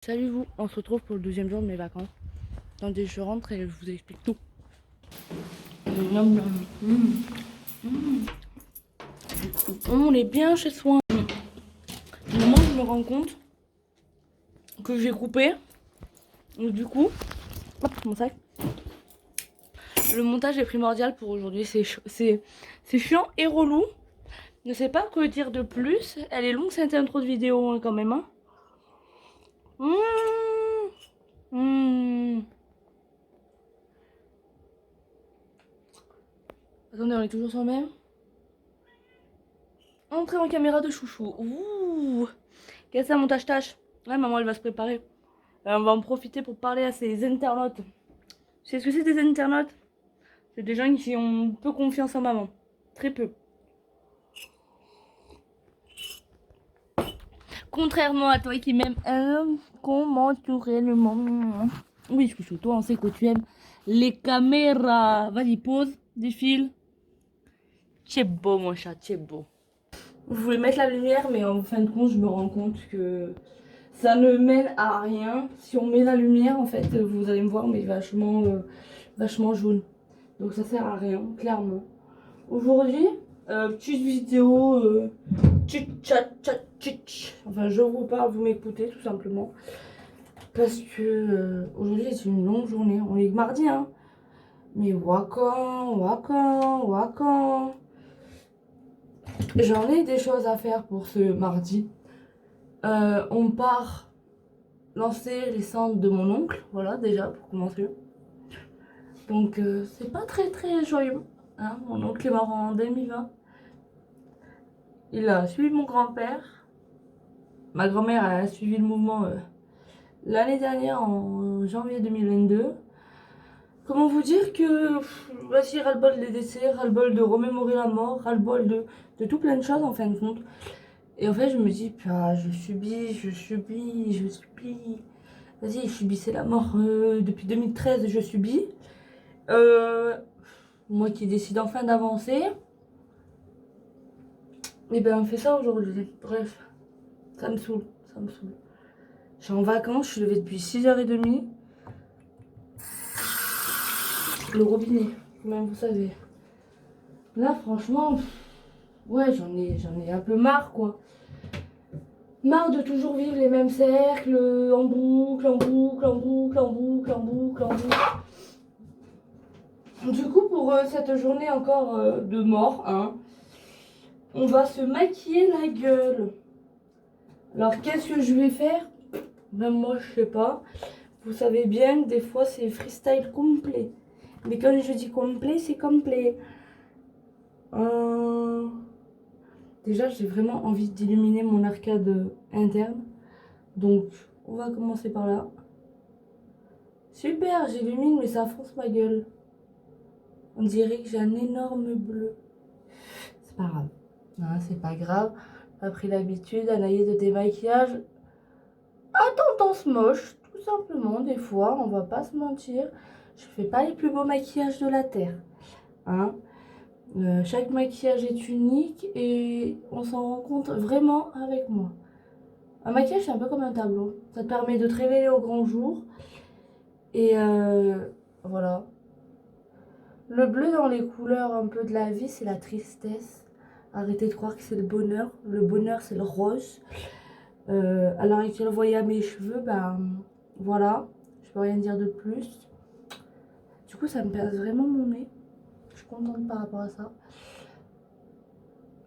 Salut vous, on se retrouve pour le deuxième jour de mes vacances. Attendez, je rentre et je vous explique tout. On est bien chez soi. Au moment où je me rends compte que j'ai coupé, donc du coup, hop, mon sac. Le montage est primordial pour aujourd'hui. C'est chiant et relou. Je ne sais pas quoi dire de plus. Elle est longue cette intro de vidéo hein, quand même. Hein. Attendez, on est toujours sur le même. Entrée en caméra de chouchou. Ouh. Qu'est-ce que c'est un montage-tâche? Ouais, maman, elle va se préparer. On va en profiter pour parler à ces internautes. Tu sais ce que c'est des internautes? C'est des gens qui ont peu confiance en maman. Très peu. Contrairement à toi qui m'aimes incommensurablement. Oui, chouchou, toi, on sait que tu aimes les caméras. Vas-y, pause, défile. C'est beau, mon chat, c'est beau. Je voulais mettre la lumière, mais en fin de compte, je me rends compte que ça ne mène à rien. Si on met la lumière, en fait, vous allez me voir, mais vachement jaune. Donc ça sert à rien, clairement. Aujourd'hui, petite vidéo, enfin, je vous parle, vous m'écoutez tout simplement. Parce que aujourd'hui, c'est une longue journée. On est mardi, hein. Mais wakan. J'en ai des choses à faire pour ce mardi. On part lancer les cendres de mon oncle, voilà déjà pour commencer. Donc c'est pas très joyeux. Hein. Mon oncle est mort en 2020. Il a suivi mon grand-père. Ma grand-mère a suivi le mouvement l'année dernière en janvier 2022. Comment vous dire que vas-y, ras-le-bol des décès, ras-le-bol de remémorer la mort, ras-le-bol de tout plein de choses en fin de compte. Et en fait je me dis, ah, je subis. Vas-y, je subissais la mort depuis 2013, je subis. Moi qui décide enfin d'avancer. Et ben on fait ça aujourd'hui. Bref, ça me saoule. Je suis en vacances, je suis levée depuis 6h30. Le robinet, même vous savez. Là franchement, ouais j'en ai un peu marre quoi. Marre de toujours vivre les mêmes cercles, en boucle. Du coup pour cette journée encore de mort, hein, on va se maquiller la gueule. Alors qu'est-ce que je vais faire? Même moi je sais pas. Vous savez bien que des fois c'est freestyle complet. Mais quand je dis complet, c'est complet. Déjà j'ai vraiment envie d'illuminer mon arcade interne. Donc on va commencer par là. Super, j'illumine mais ça fonce ma gueule. On dirait que j'ai un énorme bleu. C'est pas grave. Non, c'est pas grave. J'ai pris l'habitude, Anaïs, de démaquillage. À tendance moche, tout simplement, des fois, on va pas se mentir. Je fais pas les plus beaux maquillages de la Terre. Hein. Chaque maquillage est unique et on s'en rend compte vraiment avec moi. Un maquillage, c'est un peu comme un tableau. Ça te permet de te révéler au grand jour. Et voilà. Le bleu dans les couleurs un peu de la vie, c'est la tristesse. Arrêtez de croire que c'est le bonheur. Le bonheur, c'est le rose. Alors, et que vous voyez à mes cheveux, ben voilà. Je peux rien dire de plus. Du coup, ça me perce vraiment mon nez. Je suis contente par rapport à ça.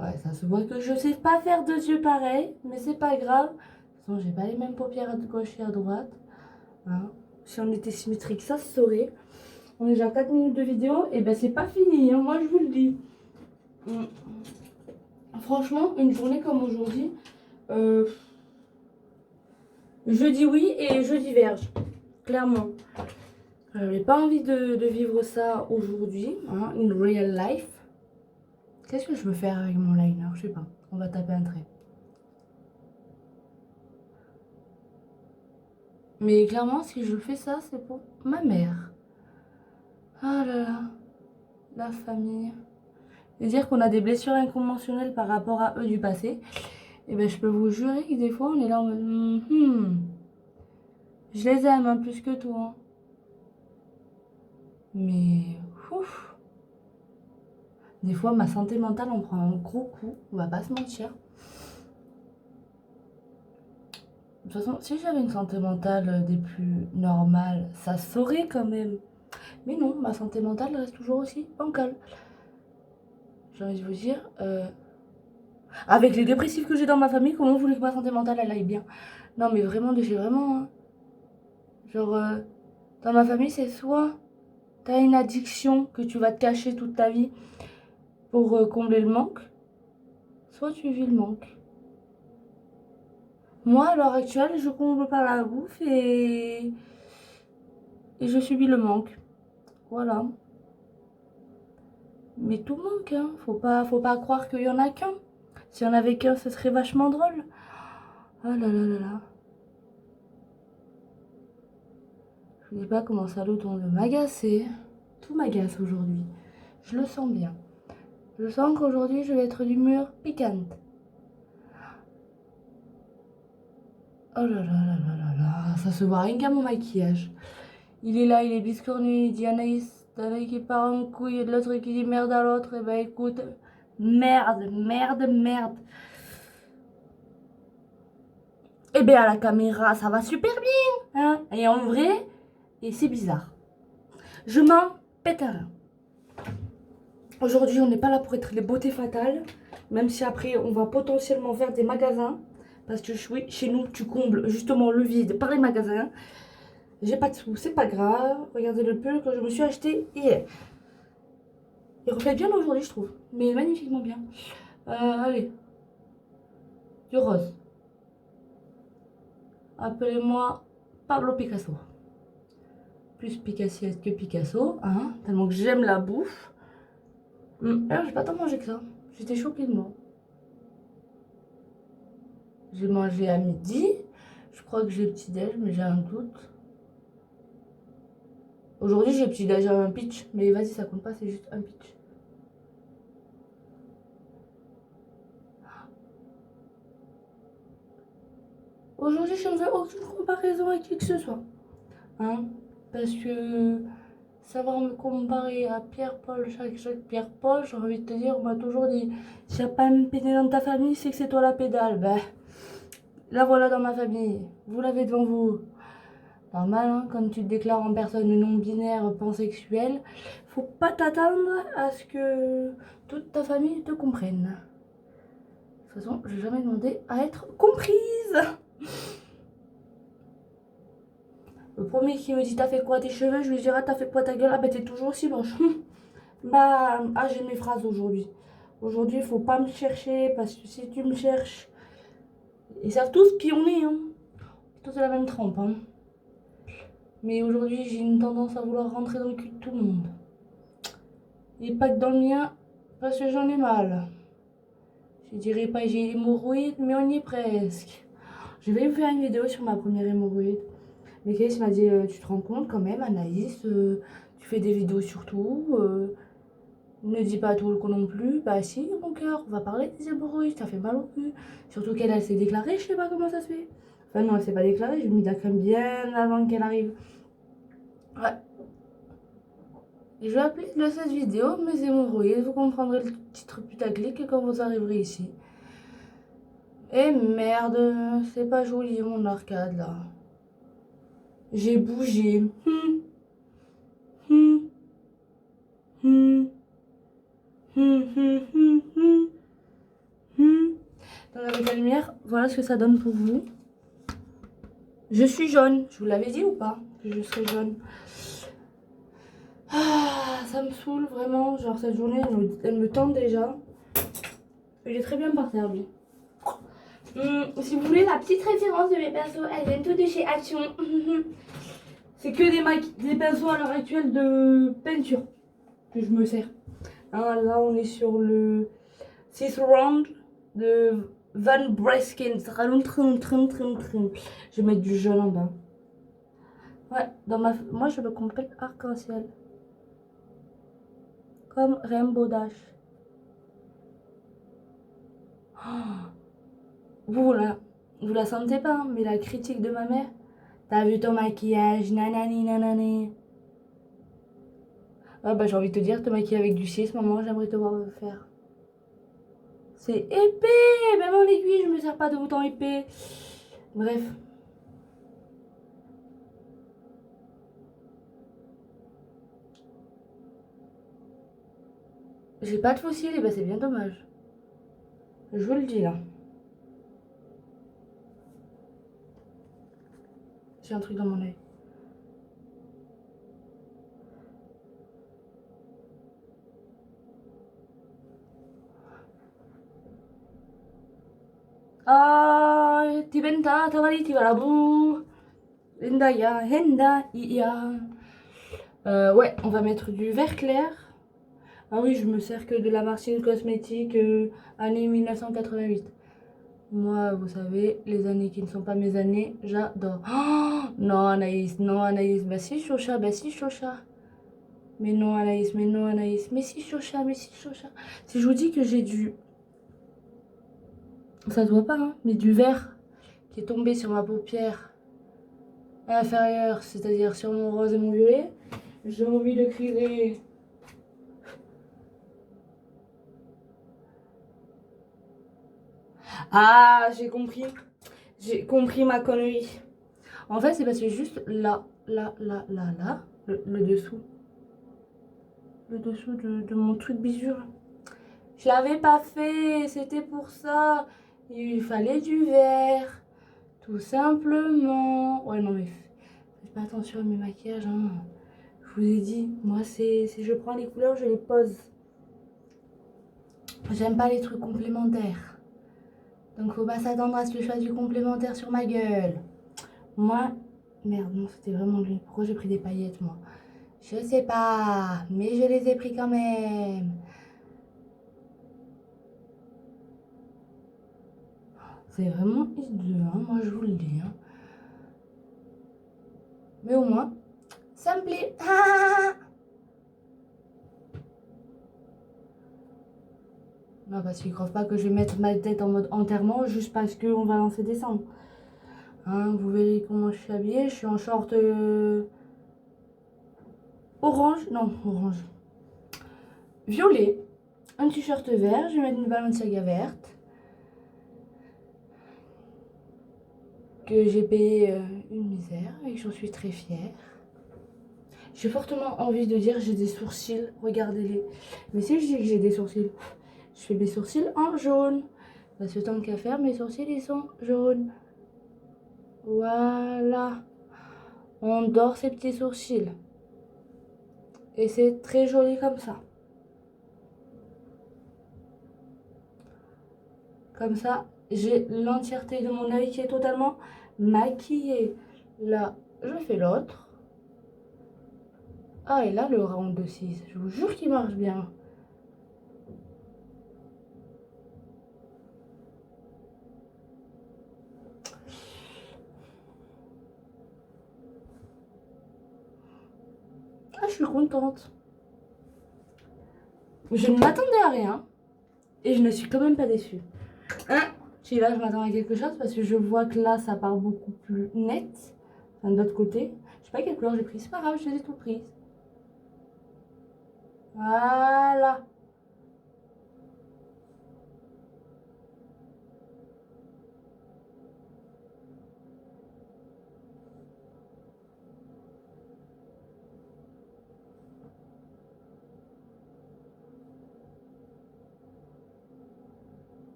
Ouais, ça se voit que je sais pas faire deux yeux pareils, mais c'est pas grave. De toute façon, j'ai pas les mêmes paupières à gauche et à droite. Hein. Si on était symétrique, ça se saurait. On est déjà à 4 minutes de vidéo, et ben c'est pas fini, hein, moi je vous le dis. Franchement, une journée comme aujourd'hui, je dis oui et je diverge, clairement. J'avais pas envie de vivre ça aujourd'hui, hein, in real life. Qu'est-ce que je veux faire avec mon liner? Je sais pas, on va taper un trait. Mais clairement, si je fais ça, c'est pour ma mère. Ah là là, la famille. Et dire qu'on a des blessures inconventionnelles par rapport à eux du passé. Et ben je peux vous jurer que des fois, on est là en mode... Je les aime, hein, plus que tout. Hein. Mais, ouf. Des fois, ma santé mentale en prend un gros coup. On va pas se mentir. De toute façon, si j'avais une santé mentale des plus normales, ça saurait quand même. Mais non, ma santé mentale reste toujours aussi bancale. J'ai envie de vous dire, avec les dépressifs que j'ai dans ma famille, comment vous voulez que ma santé mentale elle aille bien? Non, mais vraiment, de chez vraiment. Hein. Genre, dans ma famille, c'est soit t'as une addiction que tu vas te cacher toute ta vie pour combler le manque, soit tu vis le manque. Moi, à l'heure actuelle, je comble par la bouffe et je subis le manque. Voilà. Mais tout manque, hein. Faut pas croire qu'il y en a qu'un. S'il y en avait qu'un, ce serait vachement drôle. Oh là là là là. Je ne sais pas comment ça le ton de m'agacer. Tout m'agace aujourd'hui. Je le sens bien. Je sens qu'aujourd'hui, je vais être d'humeur piquante. Oh là là là là là là. Ça se voit rien qu'à mon maquillage. Il est là, il est biscornu, il dit Anaïs, t'en as qui part en couille et de l'autre qui dit merde à l'autre. Et ben écoute, merde, merde, merde. Et bien à la caméra, ça va super bien. Hein, et en vrai, et c'est bizarre. Je m'en pète un rein. Aujourd'hui, on n'est pas là pour être les beautés fatales. Même si après, on va potentiellement faire des magasins. Parce que oui, chez nous, tu combles justement le vide par les magasins. J'ai pas de sous, c'est pas grave. Regardez le pull que je me suis acheté hier. Il reflète bien aujourd'hui, je trouve. Mais magnifiquement bien. Allez. Du rose. Appelez-moi Pablo Picasso. Plus Picassiette que Picasso. Hein, tellement que j'aime la bouffe. Alors, j'ai pas tant mangé que ça. J'étais choquée de moi. J'ai mangé à midi. Je crois que j'ai petit-déj, mais j'ai un doute. Aujourd'hui, j'ai petit-déj à un pitch. Mais vas-y, ça compte pas, c'est juste un pitch. Aujourd'hui, je ne fais aucune comparaison avec qui que ce soit. Hein, parce que savoir me comparer à Pierre-Paul, Jacques Pierre-Paul, j'ai envie de te dire, on m'a toujours dit, s'il n'y a pas une pédale dans ta famille, c'est que c'est toi la pédale. Ben, la voilà dans ma famille. Vous l'avez devant vous. Normal, hein, quand tu te déclares en personne non binaire, pansexuelle, faut pas t'attendre à ce que toute ta famille te comprenne. De toute façon, j'ai jamais demandé à être comprise. Le premier qui me dit t'as fait quoi tes cheveux, je lui dirai t'as fait quoi ta gueule, ah bah t'es toujours aussi moche. Bah, ah j'ai mes phrases aujourd'hui. Aujourd'hui, il faut pas me chercher parce que si tu me cherches, ils savent tous qui on est, hein. Tous de la même trempe, hein. Mais aujourd'hui, j'ai une tendance à vouloir rentrer dans le cul de tout le monde. Et pas que dans le mien, parce que j'en ai mal. Je dirais pas j'ai hémorroïde, mais on y est presque. Je vais vous faire une vidéo sur ma première hémorroïde. Mais Kees m'a dit, tu te rends compte quand même, Anaïs, tu fais des vidéos sur tout, ne dis pas tout le coup non plus. Bah si, mon cœur, on va parler des hémorroïdes, ça fait mal au cul. Surtout qu'elle s'est déclarée, je sais pas comment ça se fait. Enfin non, elle s'est pas déclarée, j'ai mis de la crème bien avant qu'elle arrive. Ouais. Et je vais appeler de cette vidéo mes hémorroïdes, vous comprendrez le titre putaclic quand vous arriverez ici. Et merde, c'est pas joli mon arcade là. J'ai bougé. Dans la lumière, voilà ce que ça donne pour vous. Je suis jaune. Je vous l'avais dit ou pas que je serais jaune? Ah, ça me saoule vraiment. Genre cette journée, elle me tente déjà. Il est très bien par terre lui. Si vous voulez la petite référence de mes pinceaux, elles viennent toutes de chez Action. C'est que des pinceaux à l'heure actuelle de peinture que je me sers. Hein, là, on est sur le 6 round de Van Breskin. Je vais mettre du jaune en bas. Ouais, moi je me complète arc-en-ciel. Comme Rainbow Dash. Oh, vous la sentez pas, hein, mais la critique de ma mère, T'as vu ton maquillage, nanani nanani. Ah bah j'ai envie de te dire, te maquiller avec du cire, maman, j'aimerais te voir le faire. C'est épais, même en aiguille, je me sers pas de bouton épais. Bref. J'ai pas de faux cils, et bah c'est bien dommage. Je vous le dis là. J'ai un truc dans mon œil. Ah, ti benta, tavali, ti valabou. Henda ya, henda ya. Ouais, on va mettre du vert clair. Ah oui, je me sers que de la Martine Cosmétique année 1988. Moi, vous savez, les années qui ne sont pas mes années, j'adore. Oh, non, Anaïs, non, Anaïs. Bah si, Chocha, bah si, Chocha. Mais non, Anaïs, mais non, Anaïs. Mais si, Chocha, mais si, Chocha. Si je vous dis que j'ai du... Ça se voit pas, hein, mais du vert qui est tombé sur ma paupière inférieure, c'est-à-dire sur mon rose et mon violet, j'ai envie de crier. Ah, j'ai compris. J'ai compris ma connerie. En fait, c'est parce que juste là, le dessous. Le dessous de mon truc bijoux. Je l'avais pas fait, c'était pour ça. Il fallait du vert. Tout simplement. Ouais, non, mais faites pas attention à mes maquillages. Hein. Je vous ai dit, moi, c'est je prends les couleurs, je les pose. J'aime pas les trucs complémentaires. Donc, faut pas s'attendre à ce que je fasse du complémentaire sur ma gueule. Moi, merde, non, c'était vraiment lui. Pourquoi j'ai pris des paillettes, moi? Je sais pas, mais je les ai pris quand même. C'est vraiment hideux, hein, moi je vous le dis. Hein. Mais au moins, ça me plaît. Ah non, parce qu'ils ne croient pas que je vais mettre ma tête en mode enterrement juste parce qu'on va lancer décembre. Hein, vous verrez comment je suis habillée. Je suis en short orange. Non, orange. Violet. Un t-shirt vert. Je vais mettre une Balenciaga verte. Que j'ai payé une misère et que j'en suis très fière. J'ai fortement envie de dire j'ai des sourcils. Regardez-les. Mais si je dis que j'ai des sourcils, je fais mes sourcils en jaune. Parce que tant qu'à faire, mes sourcils ils sont jaunes. Voilà. On dort ses petits sourcils. Et c'est très joli comme ça. Comme ça, j'ai l'entièreté de mon œil qui est totalement maquillée. Là, je fais l'autre. Ah, et là, le round de 6. Je vous jure qu'il marche bien. Ah, je suis contente. Je ne m'attendais à rien. Et je ne suis quand même pas déçue. Hein? Si là, je m'attends à quelque chose parce que je vois que là, ça part beaucoup plus net. Enfin, de l'autre côté. Je sais pas quelle couleur j'ai pris. C'est pas grave, je les ai tout prises. Voilà.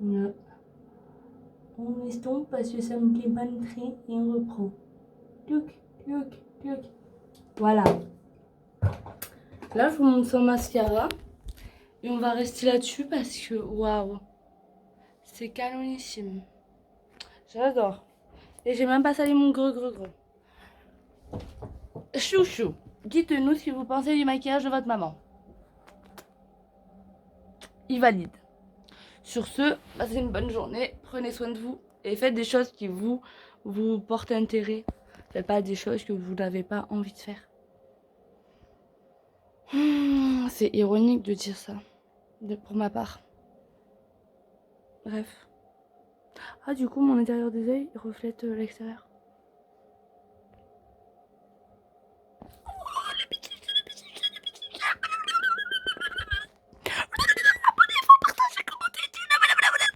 Ouais. On estompe parce que ça me plaît pas le trait et on reprend. Tuc, tuc, tuc. Voilà. Là, je vous montre son mascara. Et on va rester là-dessus parce que, waouh, c'est canonissime. J'adore. Et j'ai même pas salé mon gros. Chouchou, dites-nous ce que vous pensez du maquillage de votre maman. Il valide. Sur ce, passez une bonne journée, prenez soin de vous et faites des choses qui vous portent intérêt. Faites pas des choses que vous n'avez pas envie de faire. C'est ironique de dire ça, pour ma part. Bref. Ah, du coup, mon intérieur des yeux il reflète l'extérieur.